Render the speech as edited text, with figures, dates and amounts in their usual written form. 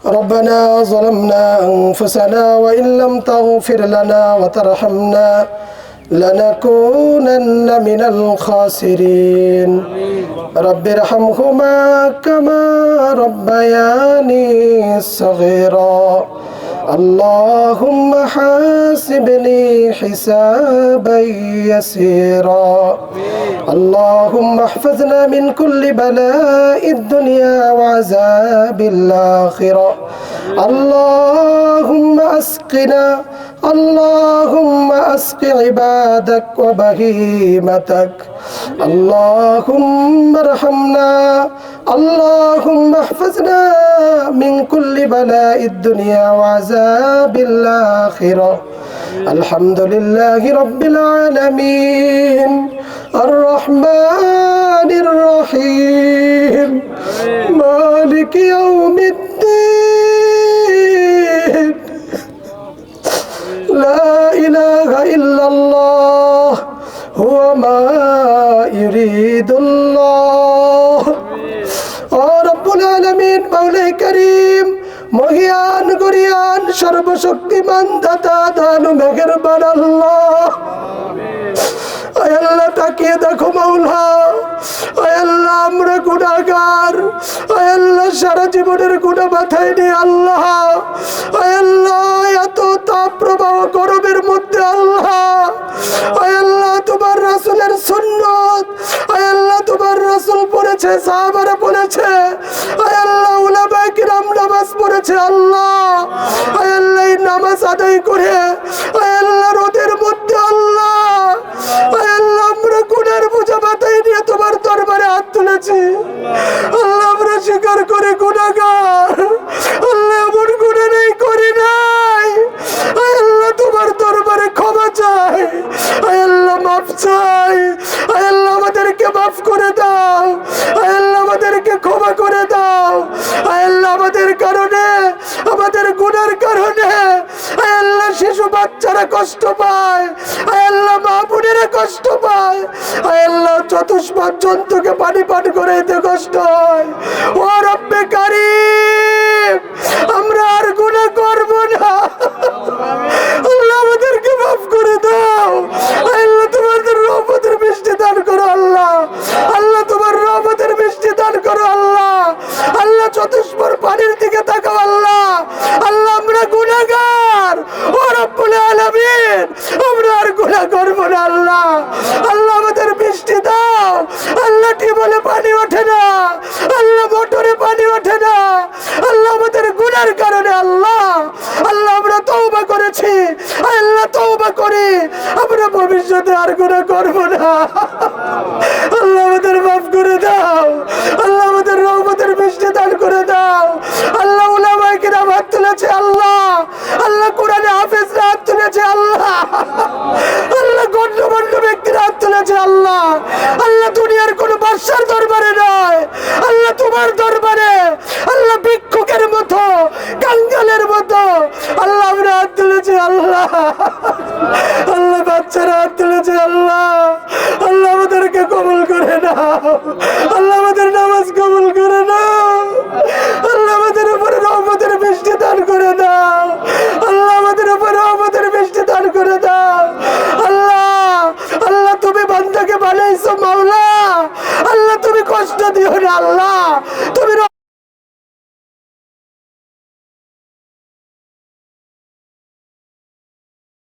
ربنا ظلمنا أنفسنا وإن لم تغفر لنا وترحمنا لنكونن من الخاسرين رب ارحمهما كما ربياني صغيرا اللهم حاسبني حسابا يسيرا اللهم احفظنا من كل بلاء الدنيا وعذاب الآخرة اللهم أسقنا اللهم أسق عبادك وبهيمتك اللهم ارحمنا اللهم احفظنا من كل بلاء الدنيا وعذاب الآخرة الحمد لله رب العالمين الرحمن الرحيم مالك يوم الدين لا إله إلا الله هو ما يريد الله رب العالمين مولاي كريم মহিয়ান গরিয়ান সর্বশক্তিমান দাতা দানু মেহেরবান আল্লাহ আয় আল্লাহ তাকিয়ে দেখো মাওলা আয় আল্লাহ আমরা গুনাহগার আয় আল্লাহ সারা জীবনের গুনাহ মাথায় নিয়ে আল্লাহ আয় আল্লাহ এত তাপ প্রবাহ গরমের মধ্যে আল্লাহ আয় আল্লাহ তোমার রাসূলের সুন্নাত আয় আল্লাহ তোমার রাসূল পড়েছে সাহাবারা পড়েছে আয় আল্লাহ উলামায়ে কিরাম নামাজ পড়েছে আল্লাহ আয় আল্লাহ এই নামাজ আদায় করে আয় আল্লাহ রোদের মধ্যে আল্লাহ আয় আল্লাহ আমরা গুনার বোঝা মাথায় নিয়ে তোমার দরবারে হাত তুলেছি আল্লাহ আমরা স্বীকার করে গুনাহগার আল্লাহ এমন গুনাহ নেই করি নাই আয় আল্লাহ তোমার দরবারে ক্ষমা চাই আয় আল্লাহ মাফ চাই আয় আল্লাহ আমাদেরকে মাফ করে দাও আয় আল্লাহ আমাদেরকে ক্ষমা করে দাও আয় আল্লাহ আমাদের কারণে আমাদের গুনার কারণে আয় আল্লাহ শিশু বাচ্চারা কষ্ট পায় আয় আল্লাহ মা বোনেরা কষ্ট পায় আয় আল্লাহ চতুষ্পদ জন্তুকে পানি পান করে এতে কষ্ট হয় ও রব্বে কারীম আমরা আর গুনাহ করব না আল্লাহ আমাদেরকে মাফ করে দাও আল্লাহ তোমাদের রহমতের বৃষ্টি দান করো আল্লাহ আল্লাহ তোমার রহমতের বৃষ্টি দান করো আল্লাহ আল্লাহ চতুষ্পদ পানির দিকে তাকাও আল্লাহ আল্লাহ আমরা গুনাহগার ও রব্বুল আলামিন আমরা আর গুনাহ করব না আল্লাহ আল্লাহ আমাদের বৃষ্টি দাও আল্লাহ টিউবওয়েলে পানি ওঠে না আল্লাহ মোটরে পানি ওঠে না আল্লাহ আমাদের গুনার কারণে আল্লাহ আল্লাহ আমরা তওবা করেছি আল্লাহ তওবা করি আমরা ভবিষ্যতে আর গুনাহ করব না আল্লাহ আমাদের মাফ করে দাও আল্লাহ আমাদের রহমতের বৃষ্টি দান করে দাও আল্লাহ উলামায়ে কিরাম হাত তুলেছে আল্লাহ আল্লাহ কোরআনে হাফেজরা হাত তুলেছে আল্লাহ আল্লাহ গণ্যমান্য ব্যক্তিরা হাত তুলেছে আল্লাহ আল্লাহ দুনিয়ার কোনো বাদশার দরবারে নয় আল্লাহ তোমার দরবারে আল্লাহ ভিক্ষুকের মতো কাঙ্গালের মতো আল্লাহ আমরা হাত তুলেছি আল্লাহ